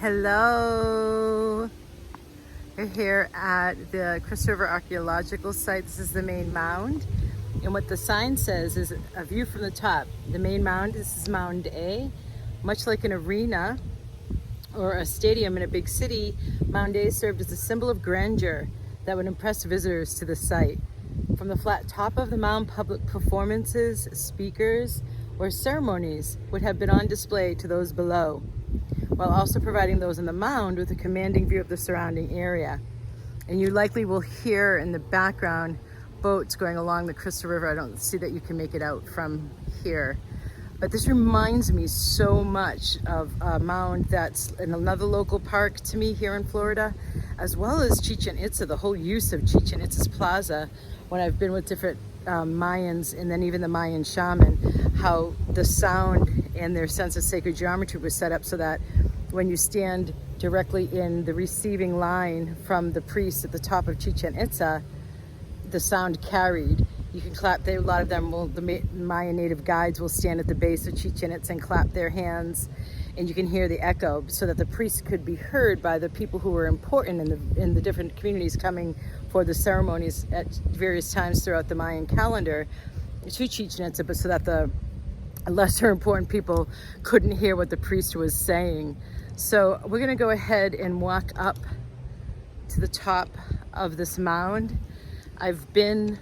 Hello, we're here at the Crystal River Archaeological Site. This is the main mound, and what the sign says is a view from the top. The main mound, this is Mound A. Much like an arena or a stadium in a big city, Mound A served as a symbol of grandeur that would impress visitors to the site. From the flat top of the mound, public performances, speakers, or ceremonies would have been on display to those below, while also providing those in the mound with a commanding view of the surrounding area. And you likely will hear in the background boats going along the Crystal River. I don't see that you can make it out from here. But this reminds me so much of a mound that's in another local park to me here in Florida, as well as Chichen Itza, the whole use of Chichen Itza's plaza when I've been with different Mayans, and then even the Mayan shaman, how the sound and their sense of sacred geometry was set up so that when you stand directly in the receiving line from the priest at the top of Chichen Itza, the sound carried. You can clap. A lot of them will, the Mayan native guides will stand at the base of Chichen Itza and clap their hands, and you can hear the echo so that the priest could be heard by the people who were important in the different communities coming for the ceremonies at various times throughout the Mayan calendar to Chichen Itza, but so that the lesser important people couldn't hear what the priest was saying. So we're gonna go ahead and walk up to the top of this mound. I've been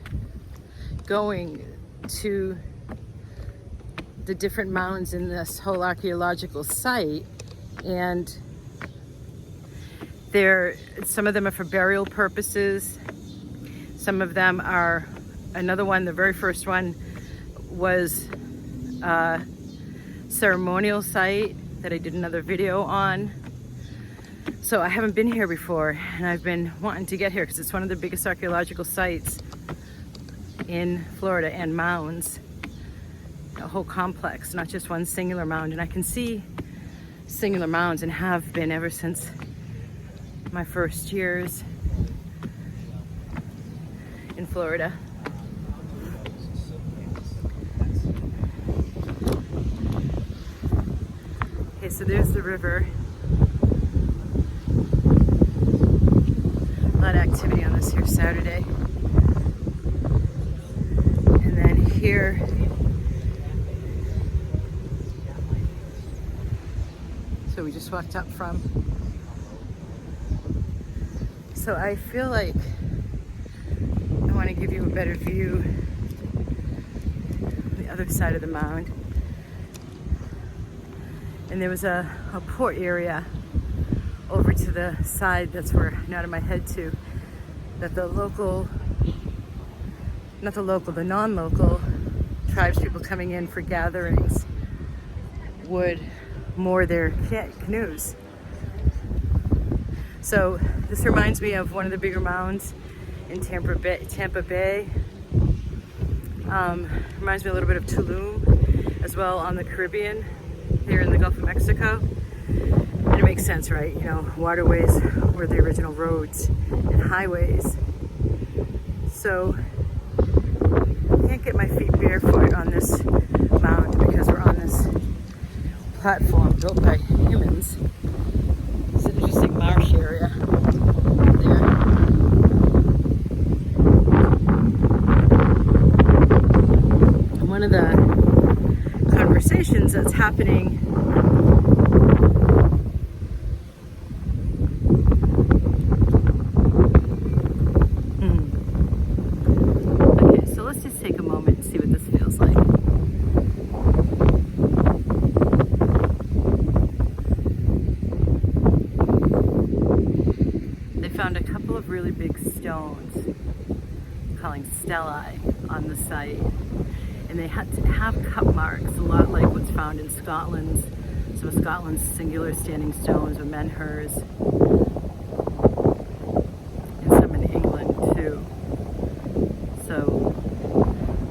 going to the different mounds in this whole archaeological site, and some of them are for burial purposes. Some of them are, another one, the very first one was a ceremonial site that I did another video on. So I haven't been here before, and I've been wanting to get here because it's one of the biggest archaeological sites in Florida, and mounds, a whole complex, not just one singular mound. And I can see singular mounds and have been ever since my first years in Florida. Okay, so there's the river. A lot of activity on this here Saturday. And then here, so we just walked up from. So I feel like I want to give you a better view of the other side of the mound. And there was a port area over to the side, that's where I nodded my head to, that the non-local tribes people coming in for gatherings would moor their canoes. So this reminds me of one of the bigger mounds in Tampa Bay. Reminds me a little bit of Tulum as well on the Caribbean, here in the Gulf of Mexico. And it makes sense, right? You know, waterways were the original roads and highways. So I can't get my feet barefoot on this mound because we're on this platform built by humans. It's an interesting marsh area there. And one of the conversations that's happening really big stones, calling stellae, on the site, and they had to have cut marks, a lot like what's found in Scotland's, some of Scotland's singular standing stones or menhirs, and some in England too. So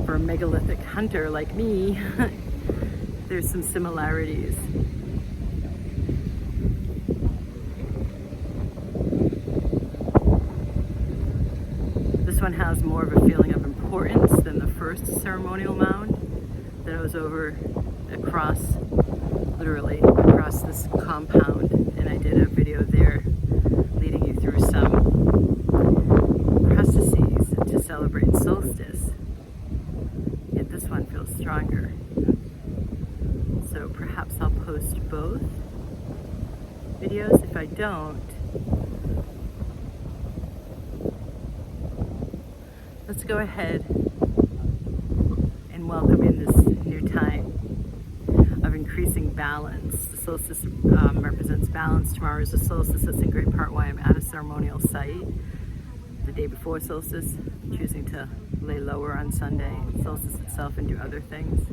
for a megalithic hunter like me, there's some similarities. This one has more of a feeling of importance than the first ceremonial mound that I was over literally across this compound, and I did a video there leading you through some processes to celebrate solstice. Yet this one feels stronger. So perhaps I'll post both videos. If I don't, let's go ahead and welcome in this new time of increasing balance. The solstice represents balance. Tomorrow is the solstice. That's in great part why I'm at a ceremonial site. The day before solstice, choosing to lay lower on Sunday, solstice itself, and do other things.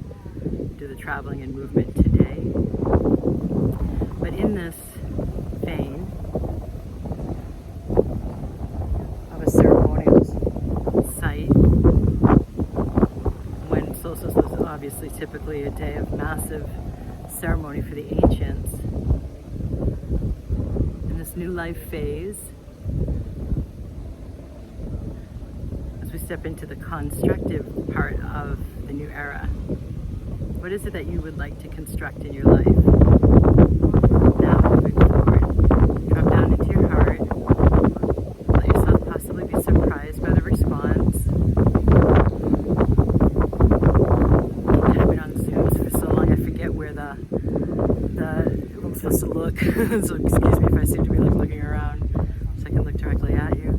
Do the traveling and movement today. But in this vein of a ceremonial site, when solstice was obviously typically a day of massive ceremony for the ancients, in this new life phase, as we step into the constructive part of the new era, what is it that you would like to construct in your life? Now, moving forward, drop down into your heart. Let yourself possibly be surprised by the response. I've been on Zooms for so long, I forget where I'm supposed to look. So excuse me if I seem to be looking around, so I can look directly at you.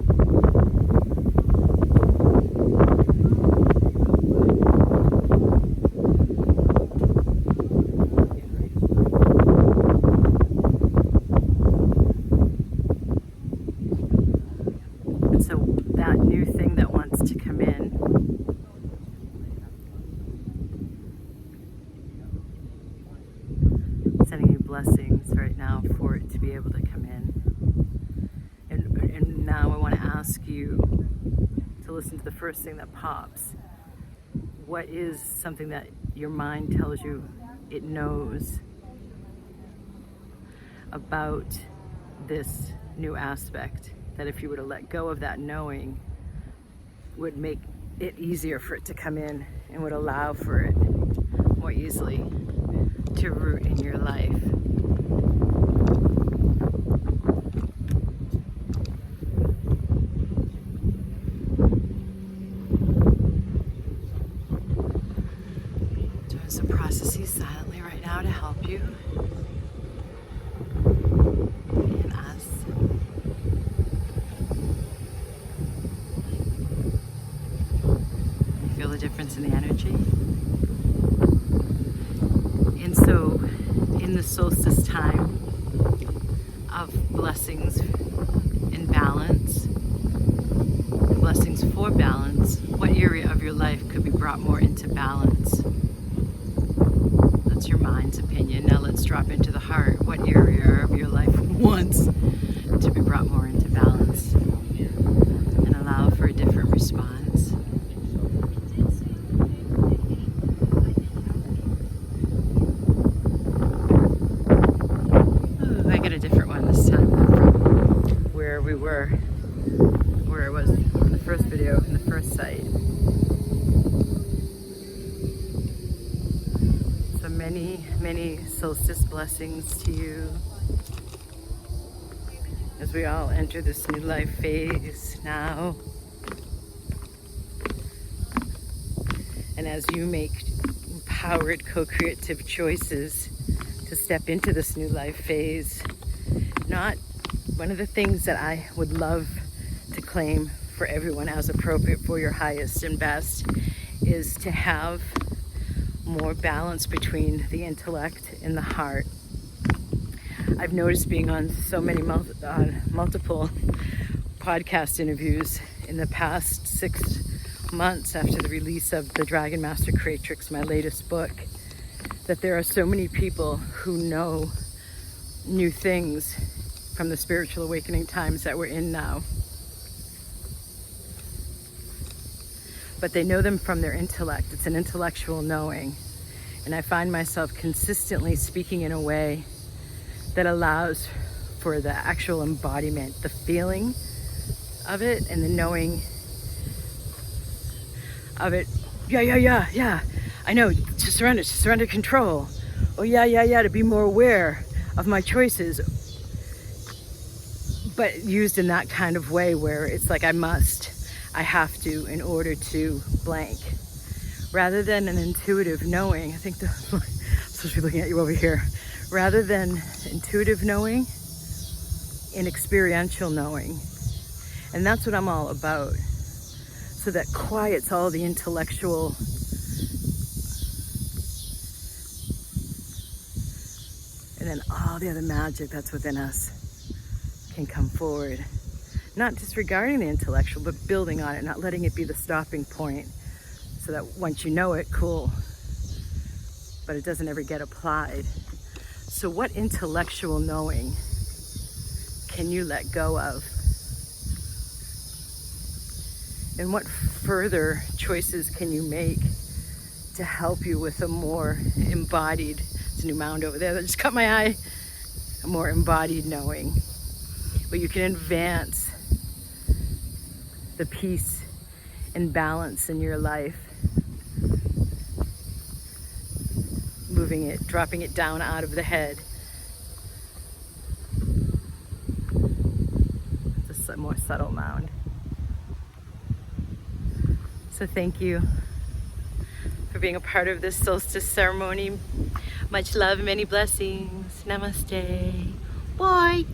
So that new thing that wants to come in, sending you blessings right now for it to be able to come in. And now I want to ask you to listen to the first thing that pops. What is something that your mind tells you it knows about this new aspect, that if you were to let go of that knowing, would make it easier for it to come in and would allow for it more easily to root in your life? Doing some processes silently right now to help you and us. Feel the difference in the energy. And so in the solstice time of blessings and balance, blessings for balance, what area of your life could be brought more into balance? That's your mind's opinion. Now let's drop into the heart. What area of your life wants to be brought more into balance? And allow for a different response. I got a different one this time from where we were, where I was in the first video, in the first site. So many solstice blessings to you as we all enter this new life phase now. And as you make empowered co-creative choices to step into this new life phase, not one of the things that I would love to claim for everyone as appropriate for your highest and best is to have more balance between the intellect and the heart. I've noticed being on so many multiple podcast interviews in the past 6 months after the release of the Dragon Master Creatrix, my latest book, that there are so many people who know new things from the spiritual awakening times that we're in now. But they know them from their intellect. It's an intellectual knowing. And I find myself consistently speaking in a way that allows for the actual embodiment, the feeling of it, and the knowing of it. Yeah. I know, to surrender control. Oh yeah, to be more aware of my choices. But used in that kind of way where it's like I have to in order to blank. Rather than an intuitive knowing, I think I'm supposed to be looking at you over here. Rather than intuitive knowing, an experiential knowing. And that's what I'm all about. So that quiets all the intellectual and then all the other magic that's within us can come forward. Not disregarding the intellectual, but building on it, not letting it be the stopping point. So that once you know it, cool. But it doesn't ever get applied. So what intellectual knowing can you let go of? And what further choices can you make to help you with a more embodied, there's a new mound over there that just caught my eye, a more embodied knowing, where you can advance the peace and balance in your life, moving it, dropping it down out of the head. It's a more subtle mound. So thank you for being a part of this solstice ceremony. Much love, many blessings. Namaste. Bye.